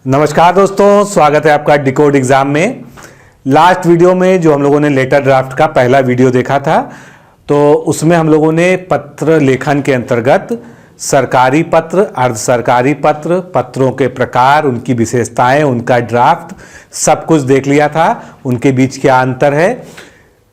नमस्कार दोस्तों, स्वागत है आपका डिकोड एग्जाम में। लास्ट वीडियो में जो हम लोगों ने लेटर ड्राफ्ट का पहला वीडियो देखा था, तो उसमें हम लोगों ने पत्र लेखन के अंतर्गत सरकारी पत्र, अर्ध सरकारी पत्र, पत्रों के प्रकार, उनकी विशेषताएं, उनका ड्राफ्ट सब कुछ देख लिया था, उनके बीच क्या अंतर है।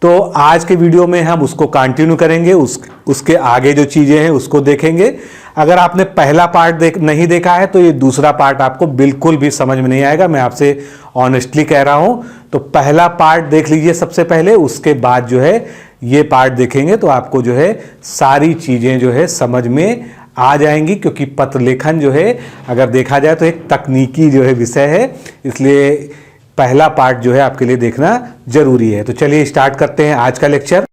तो आज के वीडियो में हम उसको कंटिन्यू करेंगे, उसके आगे जो चीज़ें हैं उसको देखेंगे। अगर आपने पहला पार्ट नहीं देखा है तो ये दूसरा पार्ट आपको बिल्कुल भी समझ में नहीं आएगा, मैं आपसे ऑनेस्टली कह रहा हूँ। तो पहला पार्ट देख लीजिए सबसे पहले, उसके बाद जो है ये पार्ट देखेंगे तो आपको जो है सारी चीज़ें जो है समझ में आ जाएंगी। क्योंकि पत्र लेखन जो है अगर देखा जाए तो एक तकनीकी जो है विषय है, इसलिए पहला पार्ट जो है आपके लिए देखना जरूरी है। तो चलिए स्टार्ट करते हैं आज का लेक्चर।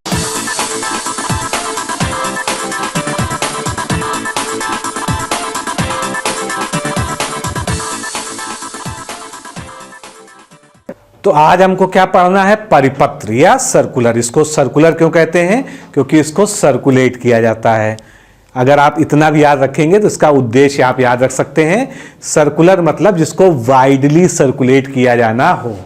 तो आज हमको क्या पढ़ना है? परिपत्र या सर्कुलर। इसको सर्कुलर क्यों कहते हैं? क्योंकि इसको सर्कुलेट किया जाता है। अगर आप इतना भी याद रखेंगे तो इसका उद्देश्य आप याद रख सकते हैं। सर्कुलर मतलब जिसको वाइडली सर्कुलेट किया जाना हो।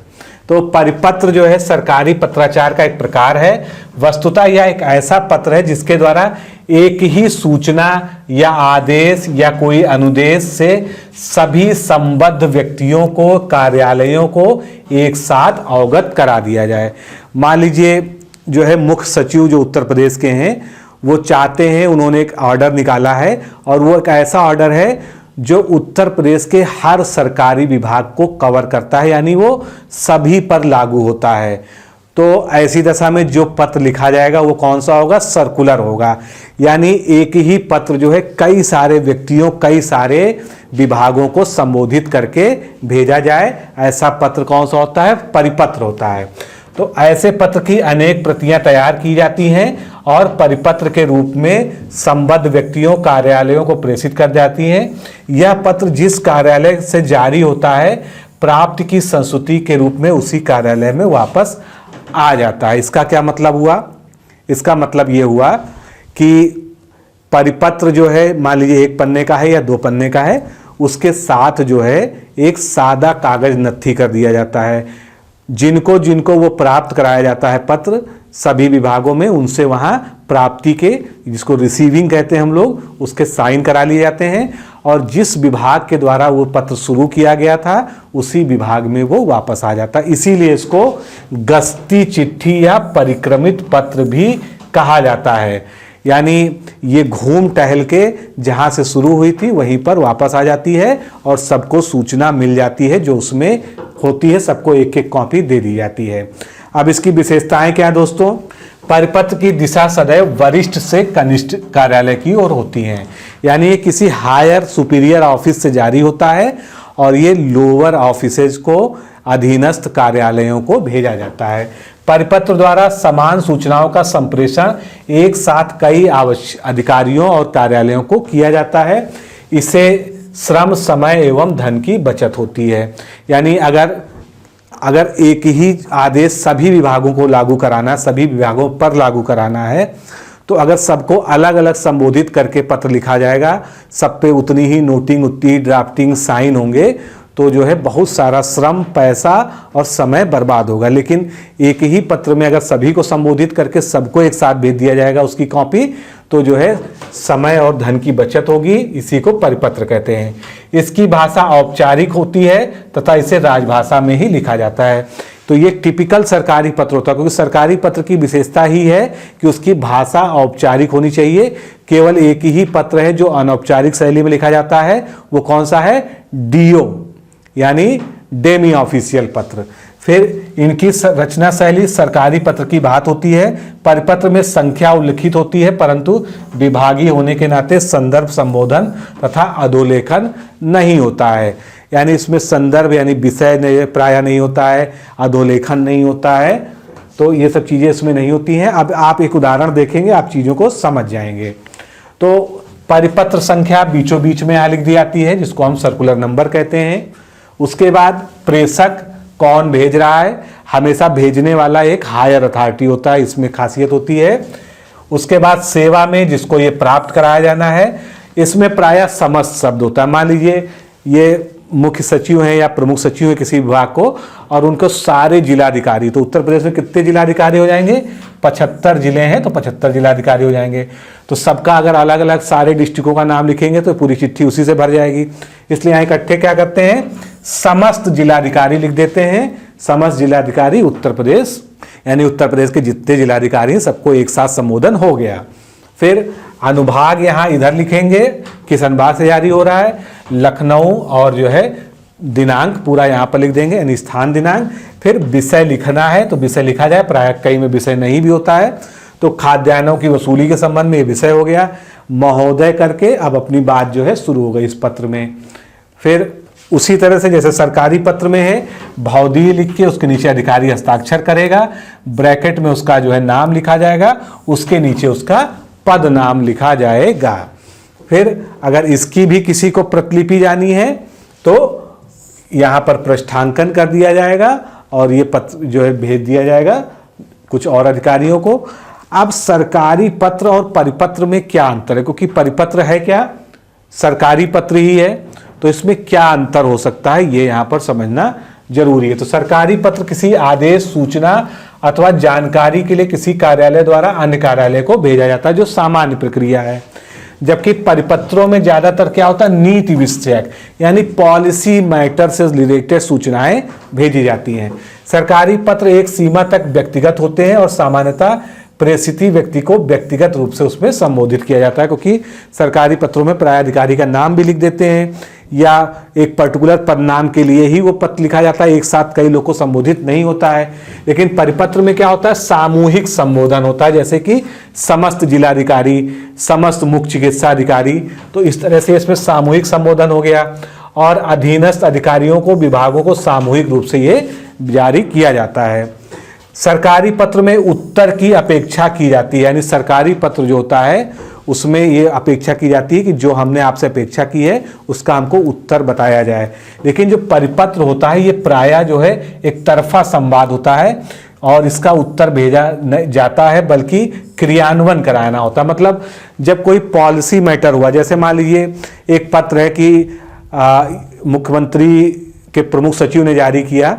तो परिपत्र जो है सरकारी पत्राचार का एक प्रकार है। वस्तुतः यह एक ऐसा पत्र है जिसके द्वारा एक ही सूचना या आदेश या कोई अनुदेश से सभी संबद्ध व्यक्तियों को, कार्यालयों को एक साथ अवगत करा दिया जाए। मान लीजिए जो है मुख्य सचिव जो उत्तर प्रदेश के हैं, वो चाहते हैं, उन्होंने एक ऑर्डर निकाला है और वो एक ऐसा ऑर्डर है जो उत्तर प्रदेश के हर सरकारी विभाग को कवर करता है, यानी वो सभी पर लागू होता है। तो ऐसी दशा में जो पत्र लिखा जाएगा वो कौन सा होगा? सर्कुलर होगा। यानी एक ही पत्र जो है कई सारे व्यक्तियों, कई सारे विभागों को संबोधित करके भेजा जाए, ऐसा पत्र कौन सा होता है? परिपत्र होता है। तो ऐसे पत्र की अनेक प्रतियां तैयार की जाती हैं और परिपत्र के रूप में संबद्ध व्यक्तियों, कार्यालयों को प्रेषित कर जाती हैं। यह पत्र जिस कार्यालय से जारी होता है, प्राप्त की संस्तुति के रूप में उसी कार्यालय में वापस आ जाता है। इसका क्या मतलब हुआ? इसका मतलब ये हुआ कि परिपत्र जो है मान लीजिए 1 पन्ने का है या 2 पन्ने का है, उसके साथ जो है एक सादा कागज नत्थी कर दिया जाता है। जिनको जिनको वो प्राप्त कराया जाता है पत्र सभी विभागों में, उनसे वहाँ प्राप्ति के, जिसको रिसीविंग कहते हैं हम लोग, उसके साइन करा लिए जाते हैं और जिस विभाग के द्वारा वो पत्र शुरू किया गया था उसी विभाग में वो वापस आ जाता है। इसीलिए इसको गस्ती चिट्ठी या परिक्रमित पत्र भी कहा जाता है। यानी ये घूम टहल के जहाँ से शुरू हुई थी वहीं पर वापस आ जाती है और सबको सूचना मिल जाती है जो उसमें होती है, सबको एक एक कॉपी दे दी जाती है। अब इसकी विशेषताएं क्या है दोस्तों? परिपत्र की दिशा सदैव वरिष्ठ से कनिष्ठ कार्यालय की ओर होती हैं। यानी ये किसी हायर सुपीरियर ऑफिस से जारी होता है और ये लोअर ऑफिसेज को, अधीनस्थ कार्यालयों को भेजा जाता है। परिपत्र द्वारा समान सूचनाओं का संप्रेषण एक साथ कई अधिकारियों और कार्यालयों को किया जाता है। इससे श्रम, समय एवं धन की बचत होती है। यानी अगर एक ही आदेश सभी विभागों को लागू कराना, सभी विभागों पर लागू कराना है, तो अगर सबको अलग अलग संबोधित करके पत्र लिखा जाएगा, सब पे उतनी ही नोटिंग, उतनी ड्राफ्टिंग, साइन होंगे, तो जो है बहुत सारा श्रम, पैसा और समय बर्बाद होगा। लेकिन एक ही पत्र में अगर सभी को संबोधित करके सबको एक साथ भेज दिया जाएगा उसकी कॉपी, तो जो है समय और धन की बचत होगी। इसी को परिपत्र कहते हैं। इसकी भाषा औपचारिक होती है तथा इसे राजभाषा में ही लिखा जाता है। तो ये टिपिकल सरकारी पत्र होता है, क्योंकि सरकारी पत्र की विशेषता ही है कि उसकी भाषा औपचारिक होनी चाहिए। केवल एक ही पत्र है जो अनौपचारिक शैली में लिखा जाता है, वो कौन सा है? डीओ, यानी डेमी ऑफिशियल पत्र। फिर इनकी रचना शैली सरकारी पत्र की बात होती है। परिपत्र में संख्या उल्लिखित होती है, परंतु विभागीय होने के नाते संदर्भ, संबोधन तथा अधोलेखन नहीं होता है। यानी इसमें संदर्भ यानी विषय प्राय नहीं होता है, अधोलेखन नहीं होता है, तो ये सब चीज़ें इसमें नहीं होती हैं। अब आप एक उदाहरण देखेंगे, आप चीज़ों को समझ जाएंगे। तो परिपत्र संख्या बीचों बीच में यहाँ लिख दी जाती है, जिसको हम सर्कुलर नंबर कहते हैं। उसके बाद प्रेषक कौन भेज रहा है, हमेशा भेजने वाला एक हायर अथॉरिटी होता है, इसमें खासियत होती है। उसके बाद सेवा में जिसको ये प्राप्त कराया जाना है, इसमें प्रायः समस्त शब्द होता है। मान लीजिए ये मुख्य सचिव हैं या प्रमुख सचिव हैं किसी विभाग को, और उनको सारे जिलाधिकारी, तो उत्तर प्रदेश में कितने जिलाधिकारी हो जाएंगे? 75 जिले हैं तो 75 जिलाधिकारी हो जाएंगे। तो सबका अगर अलग अलग सारे डिस्ट्रिक्टों का नाम लिखेंगे तो पूरी चिट्ठी उसी से भर जाएगी। इसलिए यहाँ इकट्ठे क्या करते हैं, समस्त जिलाधिकारी लिख देते हैं। समस्त जिलाधिकारी उत्तर प्रदेश, यानी उत्तर प्रदेश के जितने जिलाधिकारी हैं सबको एक साथ संबोधन हो गया। फिर अनुभाग यहाँ इधर लिखेंगे, किस अनुभाग से जारी हो रहा है, लखनऊ, और जो है दिनांक पूरा यहाँ पर लिख देंगे, यानी स्थान दिनांक। फिर विषय लिखना है तो विषय लिखा जाए, प्राय कई में विषय नहीं भी होता है। तो खाद्यान्नों की वसूली के संबंध में ये विषय हो गया, महोदय करके अब अपनी बात जो है शुरू हो गई इस पत्र में। फिर उसी तरह से जैसे सरकारी पत्र में है, भौदीय लिख के उसके नीचे अधिकारी हस्ताक्षर करेगा, ब्रैकेट में उसका जो है नाम लिखा जाएगा, उसके नीचे उसका पद नाम लिखा जाएगा। फिर अगर इसकी भी किसी को प्रतिलिपि जानी है तो यहाँ पर पृष्ठांकन कर दिया जाएगा और ये पत्र जो है भेज दिया जाएगा कुछ और अधिकारियों को। अब सरकारी पत्र और परिपत्र में क्या अंतर है, क्योंकि परिपत्र है क्या, सरकारी पत्र ही है, तो इसमें क्या अंतर हो सकता है ये यहाँ पर समझना जरूरी है। तो सरकारी पत्र किसी आदेश, सूचना अथवा जानकारी के लिए किसी कार्यालय द्वारा अन्य कार्यालय को भेजा जाता है, जो सामान्य प्रक्रिया है। जबकि परिपत्रों में ज्यादातर क्या होता है, नीति विषयक यानी पॉलिसी मैटर से रिलेटेड सूचनाएं भेजी जाती हैं। सरकारी पत्र एक सीमा तक व्यक्तिगत होते हैं और सामान्यतः प्रेषित व्यक्ति को व्यक्तिगत रूप से उसमें संबोधित किया जाता है, क्योंकि सरकारी पत्रों में प्राय अधिकारी का नाम भी लिख देते हैं या एक पर्टिकुलर पदनाम के लिए ही वो पत्र लिखा जाता है, एक साथ कई लोग को संबोधित नहीं होता है। लेकिन परिपत्र में क्या होता है, सामूहिक संबोधन होता है, जैसे कि समस्त जिलाधिकारी, समस्त मुख्य चिकित्सा अधिकारी, तो इस तरह से इसमें सामूहिक संबोधन हो गया। और अधीनस्थ अधिकारियों को, विभागों को सामूहिक रूप से ये जारी किया जाता है। सरकारी पत्र में उत्तर की अपेक्षा की जाती है, यानी सरकारी पत्र जो होता है उसमें ये अपेक्षा की जाती है कि जो हमने आपसे अपेक्षा की है उसका हमको उत्तर बताया जाए। लेकिन जो परिपत्र होता है ये प्रायः जो है एक तरफा संवाद होता है और इसका उत्तर भेजा नहीं जाता है, बल्कि क्रियान्वयन कराना होता है। मतलब जब कोई पॉलिसी मैटर हुआ, जैसे मान लीजिए एक पत्र है कि मुख्यमंत्री के प्रमुख सचिव ने जारी किया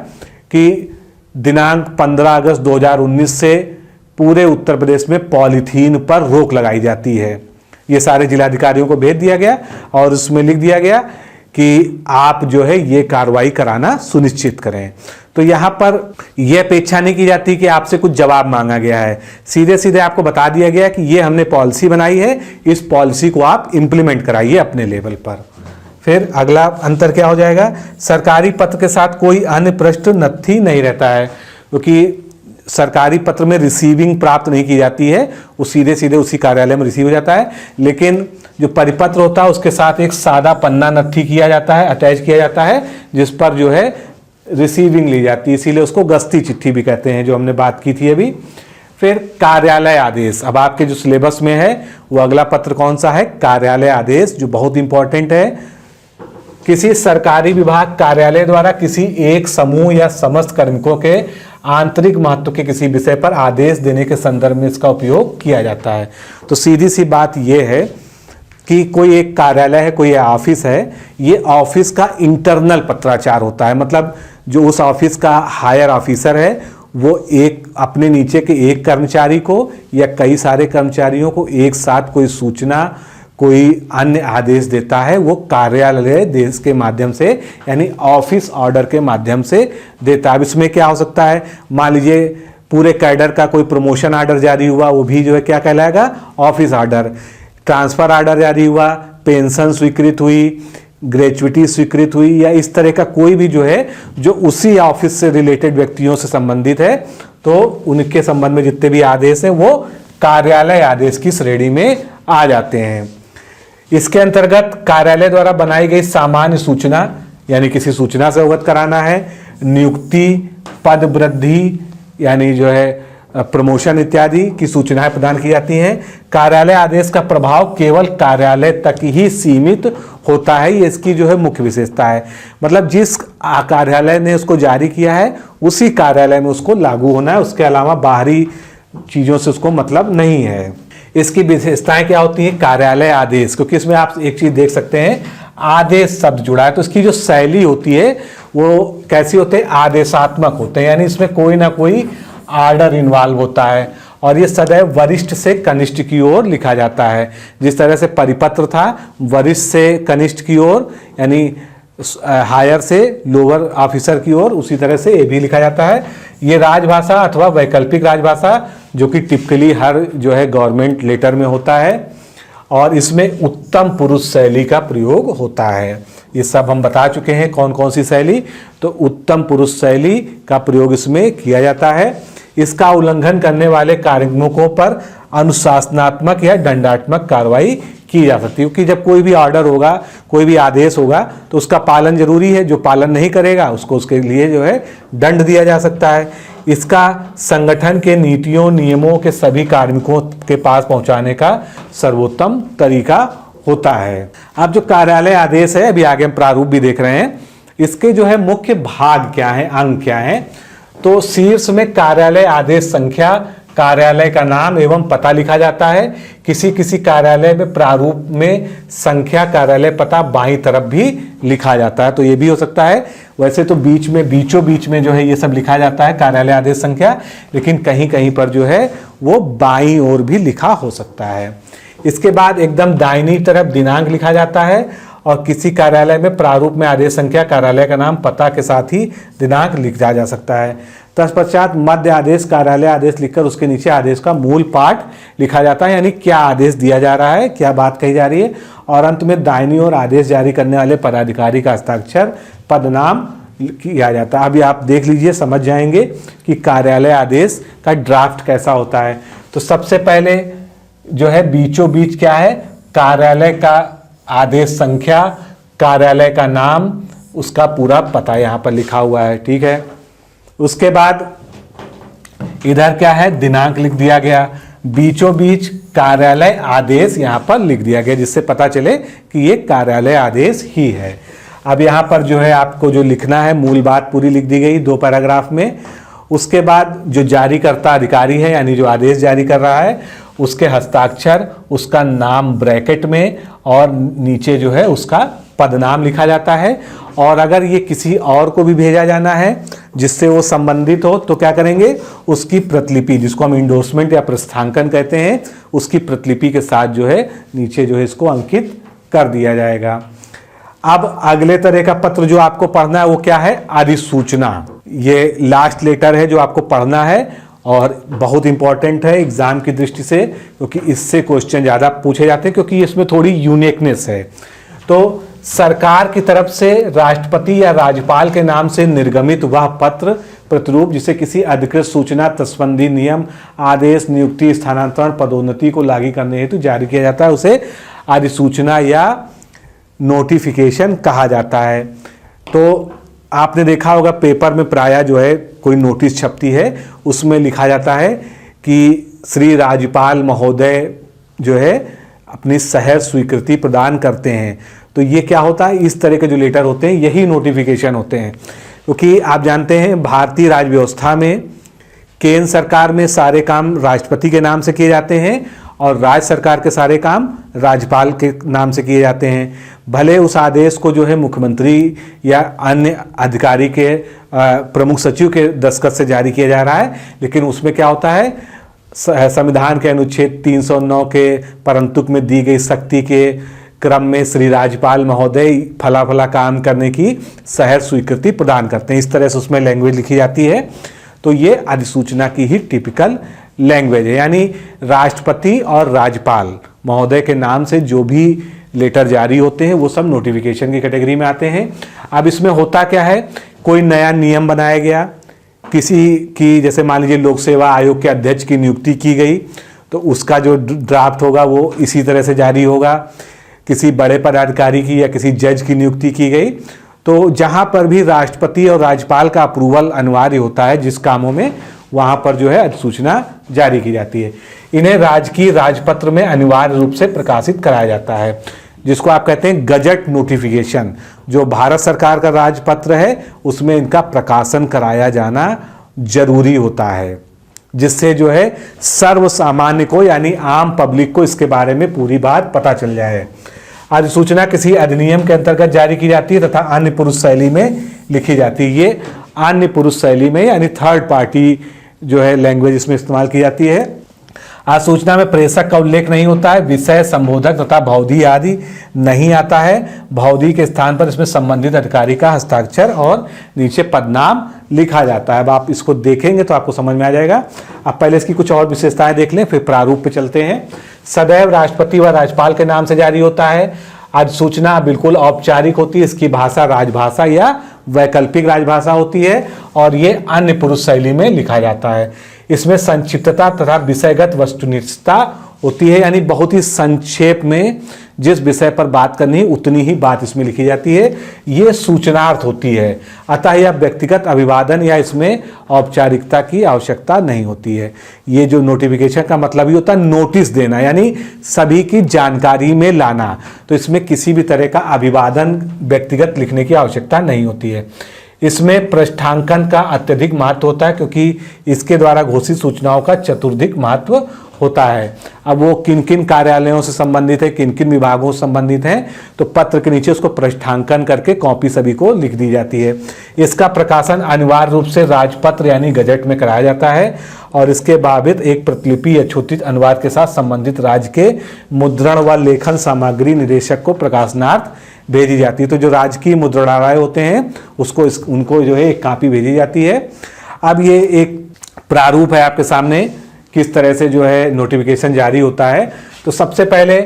कि दिनांक 15 अगस्त 2019 से पूरे उत्तर प्रदेश में पॉलीथीन पर रोक लगाई जाती है। ये सारे जिलाधिकारियों को भेज दिया गया और उसमें लिख दिया गया कि आप जो है ये कार्रवाई कराना सुनिश्चित करें। तो यहाँ पर यह अपेक्षा नहीं की जाती कि आपसे कुछ जवाब मांगा गया है, सीधे सीधे आपको बता दिया गया कि ये हमने पॉलिसी बनाई है, इस पॉलिसी को आप इंप्लीमेंट कराइए अपने लेवल पर। फिर अगला अंतर क्या हो जाएगा, सरकारी पत्र के साथ कोई अन्य पृष्ठ नत्थी नहीं रहता है, क्योंकि सरकारी पत्र में रिसीविंग प्राप्त नहीं की जाती है, वो सीधे सीधे उसी कार्यालय में रिसीव हो जाता है। लेकिन जो परिपत्र होता है उसके साथ एक सादा पन्ना नत्थी किया जाता है, अटैच किया जाता है, जिस पर जो है रिसीविंग ली जाती है, इसीलिए उसको गस्ती चिट्ठी भी कहते हैं, जो हमने बात की थी अभी। फिर कार्यालय आदेश, अब आपके जो सिलेबस में है वो अगला पत्र कौन सा है, कार्यालय आदेश, जो बहुत इंपॉर्टेंट है। किसी सरकारी विभाग कार्यालय द्वारा किसी एक समूह या समस्त कार्मिकों के आंतरिक महत्व के किसी विषय पर आदेश देने के संदर्भ में इसका उपयोग किया जाता है। तो सीधी सी बात यह है कि कोई एक कार्यालय है, कोई ऑफिस है, ये ऑफिस का इंटरनल पत्राचार होता है। मतलब जो उस ऑफिस का हायर ऑफिसर है वो एक अपने नीचे के एक कर्मचारी को या कई सारे कर्मचारियों को एक साथ कोई सूचना, कोई अन्य आदेश देता है, वो कार्यालय देश के माध्यम से यानी ऑफिस ऑर्डर के माध्यम से देता है। अब इसमें क्या हो सकता है, मान लीजिए पूरे कैडर का कोई प्रमोशन ऑर्डर जारी हुआ, वो भी जो है क्या कहलाएगा, ऑफिस ऑर्डर। ट्रांसफर ऑर्डर जारी हुआ, पेंशन स्वीकृत हुई, ग्रेचुइटी स्वीकृत हुई, या इस तरह का कोई भी जो है जो उसी ऑफिस से रिलेटेड व्यक्तियों से संबंधित है, तो उनके संबंध में जितने भी आदेश हैं वो कार्यालय आदेश की श्रेणी में आ जाते हैं। इसके अंतर्गत कार्यालय द्वारा बनाई गई सामान्य सूचना, यानी किसी सूचना से अवगत कराना है, नियुक्ति, पद वृद्धि यानी जो है प्रमोशन इत्यादि की सूचनाएं प्रदान की जाती हैं। कार्यालय आदेश का प्रभाव केवल कार्यालय तक ही सीमित होता है, ये इसकी जो है मुख्य विशेषता है। मतलब जिस कार्यालय ने उसको जारी किया है उसी कार्यालय में उसको लागू होना है, उसके अलावा बाहरी चीजों से उसको मतलब नहीं है। इसकी विशेषताएं क्या होती हैं, कार्यालय आदेश, क्योंकि इसमें आप एक चीज देख सकते हैं, आदेश शब्द जुड़ा है, तो इसकी जो शैली होती है वो कैसी होते हैं, आदेशात्मक होते हैं, यानी इसमें कोई ना कोई आर्डर इन्वॉल्व होता है और ये सदैव वरिष्ठ से कनिष्ठ की ओर लिखा जाता है। जिस तरह से परिपत्र था वरिष्ठ से कनिष्ठ की ओर, यानी हायर से लोअर ऑफिसर की ओर, उसी तरह से ये भी लिखा जाता है। ये राजभाषा अथवा वैकल्पिक राजभाषा जो कि टिपिकली हर जो है गवर्नमेंट लेटर में होता है और इसमें उत्तम पुरुष शैली का प्रयोग होता है। ये सब हम बता चुके हैं कौन कौन सी शैली, तो उत्तम पुरुष शैली का प्रयोग इसमें किया जाता है। इसका उल्लंघन करने वाले कार्मिकों पर अनुशासनात्मक या दंडात्मक कार्रवाई की जा सकती है, क्योंकि जब कोई भी ऑर्डर होगा, कोई भी आदेश होगा तो उसका पालन जरूरी है। जो पालन नहीं करेगा उसको उसके लिए जो है दंड दिया जा सकता है। इसका संगठन के नीतियों नियमों के सभी कार्मिकों के पास पहुंचाने का सर्वोत्तम तरीका होता है। अब जो कार्यालय आदेश है, अभी आगे हम प्रारूप भी देख रहे हैं, इसके जो है मुख्य भाग क्या है, अंग क्या है। तो शीर्ष में कार्यालय आदेश संख्या, कार्यालय का नाम एवं पता लिखा जाता है। किसी किसी कार्यालय में प्रारूप में संख्या, कार्यालय पता बाईं तरफ भी लिखा जाता है, तो ये भी हो सकता है। वैसे तो बीच में, बीचों बीच में जो है ये सब लिखा जाता है कार्यालय आदेश संख्या, लेकिन कहीं कहीं पर जो है वो बाईं ओर भी लिखा हो सकता है। इसके बाद एकदम दाहिनी तरफ दिनांक लिखा जाता है और किसी कार्यालय में प्रारूप में आदेश संख्या, कार्यालय का नाम, पता के साथ ही दिनांक लिखा जा सकता है। तत्पश्चात मध्य आदेश, कार्यालय आदेश लिखकर उसके नीचे आदेश का मूल पाठ लिखा जाता है, यानी क्या आदेश दिया जा रहा है, क्या बात कही जा रही है। और अंत में दाहिनी ओर आदेश जारी करने वाले पदाधिकारी का हस्ताक्षर, पदनाम किया जाता है। अभी आप देख लीजिए, समझ जाएंगे कि कार्यालय आदेश का ड्राफ्ट कैसा होता है। तो सबसे पहले जो है बीचों बीच क्या है, कार्यालय का आदेश संख्या, कार्यालय का नाम, उसका पूरा पता यहाँ पर लिखा हुआ है, ठीक है। उसके बाद इधर क्या है, दिनांक लिख दिया गया, बीचों बीच कार्यालय आदेश यहाँ पर लिख दिया गया, जिससे पता चले कि ये कार्यालय आदेश ही है। अब यहाँ पर जो है आपको जो लिखना है, मूल बात पूरी लिख दी गई 2 पैराग्राफ में। उसके बाद जो जारीकर्ता अधिकारी है, यानी जो आदेश जारी कर रहा है, उसके हस्ताक्षर, उसका नाम ब्रैकेट में और नीचे जो है उसका पदनाम लिखा जाता है। और अगर ये किसी और को भी भेजा जाना है जिससे वो संबंधित हो, तो क्या करेंगे, उसकी प्रतिलिपि, जिसको हम इंडोर्समेंट या प्रस्थांकन कहते हैं, उसकी प्रतिलिपि के साथ जो है नीचे जो है इसको अंकित कर दिया जाएगा। अब अगले तरह का पत्र जो आपको पढ़ना है वो क्या है, अधिसूचना। ये लास्ट लेटर है जो आपको पढ़ना है और बहुत इंपॉर्टेंट है एग्जाम की दृष्टि से, क्योंकि इससे क्वेश्चन ज़्यादा पूछे जाते हैं, क्योंकि इसमें थोड़ी यूनिकनेस है। तो सरकार की तरफ से राष्ट्रपति या राज्यपाल के नाम से निर्गमित वह पत्र प्रतिरूप जिसे किसी अधिकृत सूचना, तस्बंदी, नियम, आदेश, नियुक्ति, स्थानांतरण, पदोन्नति को लागू करने हेतु जारी किया जाता है, उसे अधिसूचना या नोटिफिकेशन कहा जाता है। तो आपने देखा होगा पेपर में प्रायः जो है कोई नोटिस छपती है, उसमें लिखा जाता है कि श्री राज्यपाल महोदय जो है अपनी सहर्ष स्वीकृति प्रदान करते हैं। तो ये क्या होता है, इस तरह के जो लेटर होते हैं यही नोटिफिकेशन होते हैं, क्योंकि आप जानते हैं भारतीय राज्य व्यवस्था में केंद्र सरकार में सारे काम राष्ट्रपति के नाम से किए जाते हैं और राज्य सरकार के सारे काम राज्यपाल के नाम से किए जाते हैं। भले उस आदेश को जो है मुख्यमंत्री या अन्य अधिकारी के प्रमुख सचिव के दस्तखत से जारी किया जा रहा है, लेकिन उसमें क्या होता है, संविधान के अनुच्छेद 309 के परंतुक में दी गई शक्ति के क्रम में श्री राज्यपाल महोदय फला फला काम करने की सहर्ष स्वीकृति प्रदान करते हैं, इस तरह से उसमें लैंग्वेज लिखी जाती है। तो ये अधिसूचना की ही टिपिकल लैंग्वेज है, यानी राष्ट्रपति और राज्यपाल महोदय के नाम से जो भी लेटर जारी होते हैं वो सब नोटिफिकेशन की कैटेगरी में आते हैं। अब इसमें होता क्या है, कोई नया नियम बनाया गया, किसी की जैसे मान लीजिए लोक सेवा आयोग के अध्यक्ष की नियुक्ति की गई, तो उसका जो ड्राफ्ट होगा वो इसी तरह से जारी होगा। किसी बड़े पदाधिकारी की या किसी जज की नियुक्ति की गई, तो जहाँ पर भी राष्ट्रपति और राज्यपाल का अप्रूवल अनिवार्य होता है जिस कामों में, वहाँ पर जो है अधिसूचना जारी की जाती है। इन्हें राजकीय राजपत्र में अनिवार्य रूप से प्रकाशित कराया जाता है, जिसको आप कहते हैं गजट नोटिफिकेशन। जो भारत सरकार का राजपत्र है उसमें इनका प्रकाशन कराया जाना जरूरी होता है, जिससे जो है सर्व सामान्य को यानी आम पब्लिक को इसके बारे में पूरी बात पता चल जाए। अधिसूचना किसी अधिनियम के अंतर्गत जारी की जाती है तथा अन्य पुरुष शैली में लिखी जाती है। ये अन्य पुरुष शैली में यानी थर्ड पार्टी जो है लैंग्वेज इसमें इस्तेमाल की जाती है। अधिसूचना में प्रेषक का उल्लेख नहीं होता है, विषय, संबोधक तथा भौदी आदि नहीं आता है। भौदी के स्थान पर इसमें संबंधित अधिकारी का हस्ताक्षर और नीचे पदनाम लिखा जाता है। अब आप इसको देखेंगे तो आपको समझ में आ जाएगा। अब पहले इसकी कुछ और विशेषताएं देख लें, फिर प्रारूप पे चलते हैं। सदैव राष्ट्रपति व राज्यपाल के नाम से जारी होता है। अधिसूचना बिल्कुल औपचारिक होती है, इसकी भाषा राजभाषा या वैकल्पिक राजभाषा होती है और ये अन्य पुरुष शैली में लिखा जाता है। इसमें संक्षिप्तता तथा विषयगत वस्तुनिष्ठता होती है, यानी बहुत ही संक्षेप में जिस विषय पर बात करनी है उतनी ही बात इसमें लिखी जाती है। ये सूचनार्थ होती है, अतः यह व्यक्तिगत अभिवादन या इसमें औपचारिकता की आवश्यकता नहीं होती है। ये जो नोटिफिकेशन का मतलब ही होता है नोटिस देना, यानी सभी की जानकारी में लाना। तो इसमें किसी भी तरह का अभिवादन व्यक्तिगत लिखने की आवश्यकता नहीं होती है। इसमें पृष्ठांकन का अत्यधिक महत्व होता है, क्योंकि इसके द्वारा घोषित सूचनाओं का चतुर्दिक महत्व होता है। अब वो किन किन कार्यालयों से संबंधित है, किन किन विभागों से संबंधित हैं, तो पत्र के नीचे उसको पृष्ठांकन करके कॉपी सभी को लिख दी जाती है। इसका प्रकाशन अनिवार्य रूप से राजपत्र यानी गजट में कराया जाता है और इसके बावजूद एक प्रतिलिपि यथोचित अनुवाद के साथ संबंधित राज्य के मुद्रण व लेखन सामग्री निदेशक को प्रकाशनार्थ भेजी जाती है। तो जो राजकीय मुद्रणालय होते हैं उसको उनको जो है एक कॉपी भेजी जाती है। अब ये एक प्रारूप है आपके सामने, किस तरह से जो है नोटिफिकेशन जारी होता है। तो सबसे पहले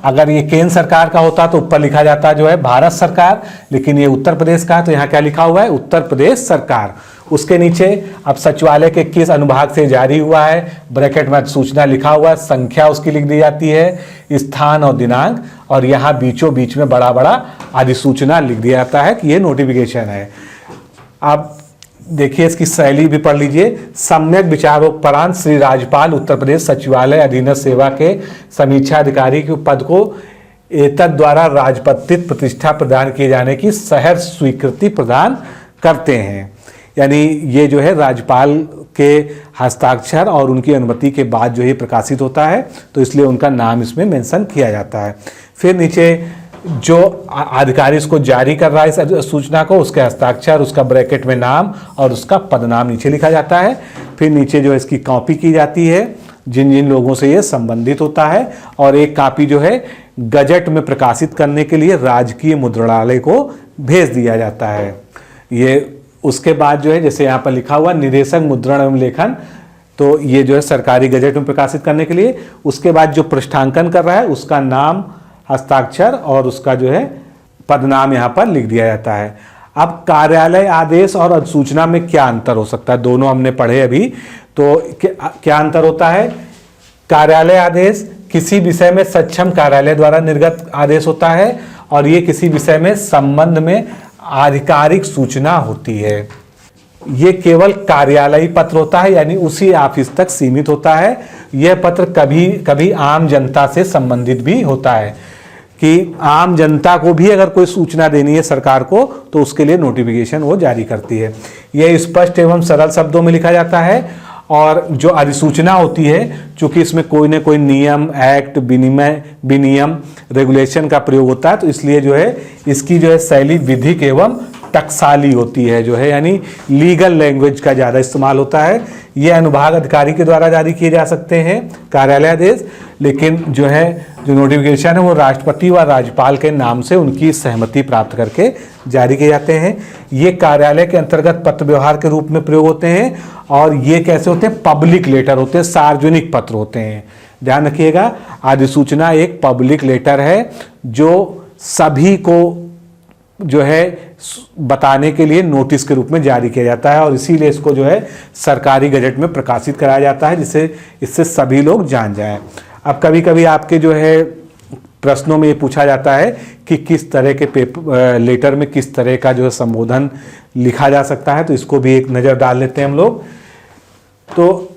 अगर ये केंद्र सरकार का होता तो ऊपर लिखा जाता जो है भारत सरकार, लेकिन ये उत्तर प्रदेश का, तो यहाँ क्या लिखा हुआ है, उत्तर प्रदेश सरकार। उसके नीचे अब सचिवालय के किस अनुभाग से जारी हुआ है, ब्रैकेट में सूचना लिखा हुआ है, संख्या उसकी लिख दी जाती है, स्थान और दिनांक, और यहाँ बीचों बीच में बड़ा बड़ा अधिसूचना लिख दिया जाता है कि ये नोटिफिकेशन है। अब देखिए इसकी शैली भी पढ़ लीजिए। सम्यक विचारोपरांत श्री राज्यपाल उत्तर प्रदेश सचिवालय अधीनस्थ सेवा के समीक्षा अधिकारी के पद को एतद द्वारा राजपत्रित प्रतिष्ठा प्रदान किए जाने की सहर्ष स्वीकृति प्रदान करते हैं। यानी ये जो है राज्यपाल के हस्ताक्षर और उनकी अनुमति के बाद जो है प्रकाशित होता है, तो इसलिए उनका नाम इसमें मेंशन किया जाता है। फिर नीचे जो अधिकारी इसको जारी कर रहा है इस सूचना को, उसके हस्ताक्षर, उसका ब्रैकेट में नाम और उसका पदनाम नीचे लिखा जाता है। फिर नीचे जो इसकी कॉपी की जाती है जिन जिन लोगों से ये संबंधित होता है, और एक कॉपी जो है गजट में प्रकाशित करने के लिए राजकीय मुद्रणालय को भेज दिया जाता है। ये उसके बाद जो है जैसे यहाँ पर लिखा हुआ निदेशक मुद्रण एवं लेखन, तो ये जो है सरकारी गजट में प्रकाशित करने के लिए। उसके बाद जो पृष्ठांकन कर रहा है उसका नाम, हस्ताक्षर और उसका जो है पदनाम यहाँ पर लिख दिया जाता है। अब कार्यालय आदेश और अधिसूचना में क्या अंतर हो सकता है, दोनों हमने पढ़े अभी। तो क्या अंतर होता है, कार्यालय आदेश किसी विषय में सक्षम कार्यालय द्वारा निर्गत आदेश होता है और ये किसी विषय में संबंध में आधिकारिक सूचना होती है। ये केवल कार्यालयी पत्र होता है, यानी उसी ऑफिस तक सीमित होता है। यह पत्र कभी कभी आम जनता से संबंधित भी होता है कि आम जनता को भी अगर कोई सूचना देनी है सरकार को तो उसके लिए नोटिफिकेशन वो जारी करती है। यह स्पष्ट एवं सरल शब्दों में लिखा जाता है और जो अधिसूचना होती है चूंकि इसमें कोई न कोई नियम, एक्ट, विनियम, रेगुलेशन का प्रयोग होता है, तो इसलिए जो है इसकी जो है शैली विधिक एवं टकसाली होती है, जो है यानी लीगल लैंग्वेज का ज़्यादा इस्तेमाल होता है। ये अनुभाग अधिकारी के द्वारा जारी किए जा सकते हैं कार्यालय आदेश, लेकिन जो है जो नोटिफिकेशन है वो राष्ट्रपति व राज्यपाल के नाम से उनकी सहमति प्राप्त करके जारी किए जाते हैं। ये कार्यालय के अंतर्गत पत्र व्यवहार के रूप में प्रयोग होते हैं और ये कैसे होते हैं, पब्लिक लेटर होते हैं, सार्वजनिक पत्र होते हैं। ध्यान रखिएगा, अधिसूचना एक पब्लिक लेटर है जो सभी को जो है बताने के लिए नोटिस के रूप में जारी किया जाता है और इसीलिए इसको जो है सरकारी गजट में प्रकाशित कराया जाता है जिससे इससे सभी लोग जान जाएं। अब कभी कभी आपके जो है प्रश्नों में ये पूछा जाता है कि किस तरह के लेटर में किस तरह का जो है संबोधन लिखा जा सकता है, तो इसको भी एक नज़र डाल लेते हैं हम लोग। तो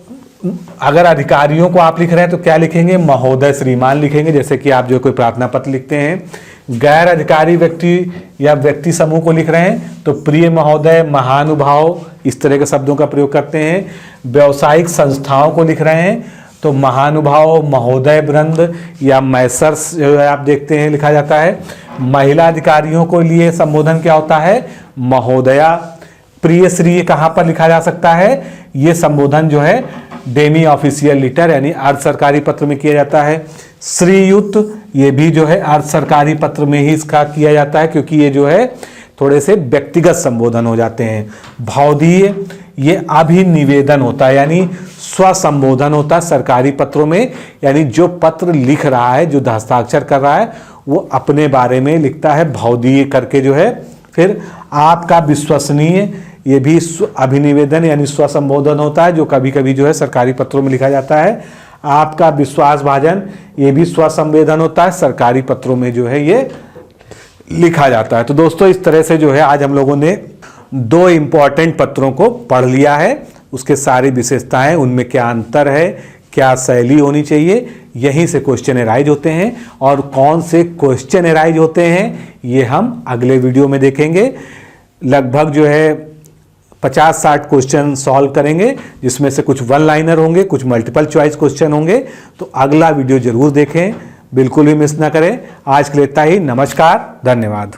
अगर अधिकारियों को आप लिख रहे हैं तो क्या लिखेंगे, महोदय, श्रीमान लिखेंगे, जैसे कि आप जो कोई प्रार्थना पत्र लिखते हैं। गैर अधिकारी व्यक्ति या व्यक्ति समूह को लिख रहे हैं तो प्रिय महोदय, महानुभाव, इस तरह के शब्दों का प्रयोग करते हैं। व्यावसायिक संस्थाओं को लिख रहे हैं तो महानुभाव, महोदय वृंद या मैसर्स जो है आप देखते हैं लिखा जाता है। महिला अधिकारियों को लिए संबोधन क्या होता है? महोदया। प्रिय श्री कहाँ पर लिखा जा सकता है? ये संबोधन जो है डेमी ऑफिशियल लेटर यानी अर्ध सरकारी पत्र में किया जाता है। श्रीयुत ये भी जो है अर्ध सरकारी पत्र में ही इसका किया जाता है, क्योंकि ये जो है थोड़े से व्यक्तिगत संबोधन हो जाते हैं। भावधीय ये अभिनिवेदन होता है, यानी स्वसंबोधन होता है सरकारी पत्रों में, यानी जो पत्र लिख रहा है, जो हस्ताक्षर कर रहा है, वो अपने बारे में लिखता है भावधीय करके जो है। फिर आपका विश्वसनीय ये भी अभिनिवेदन यानी स्वसंबोधन होता है, जो कभी कभी जो है सरकारी पत्रों में लिखा जाता है। आपका विश्वासभाजन ये भी स्वसंवेदन होता है, सरकारी पत्रों में जो है ये लिखा जाता है। तो दोस्तों इस तरह से जो है आज हम लोगों ने 2 इंपॉर्टेंट पत्रों को पढ़ लिया है, उसके सारी विशेषताएं, उनमें क्या अंतर है, क्या शैली होनी चाहिए, यहीं से क्वेश्चन एराइज होते हैं। और कौन से क्वेश्चन एराइज होते हैं ये हम अगले वीडियो में देखेंगे। लगभग जो है 50-60 क्वेश्चन सॉल्व करेंगे, जिसमें से कुछ 1 लाइनर होंगे, कुछ मल्टीपल चॉइस क्वेश्चन होंगे। तो अगला वीडियो जरूर देखें, बिल्कुल भी मिस ना करें। आज के लिए इतना ही। नमस्कार, धन्यवाद।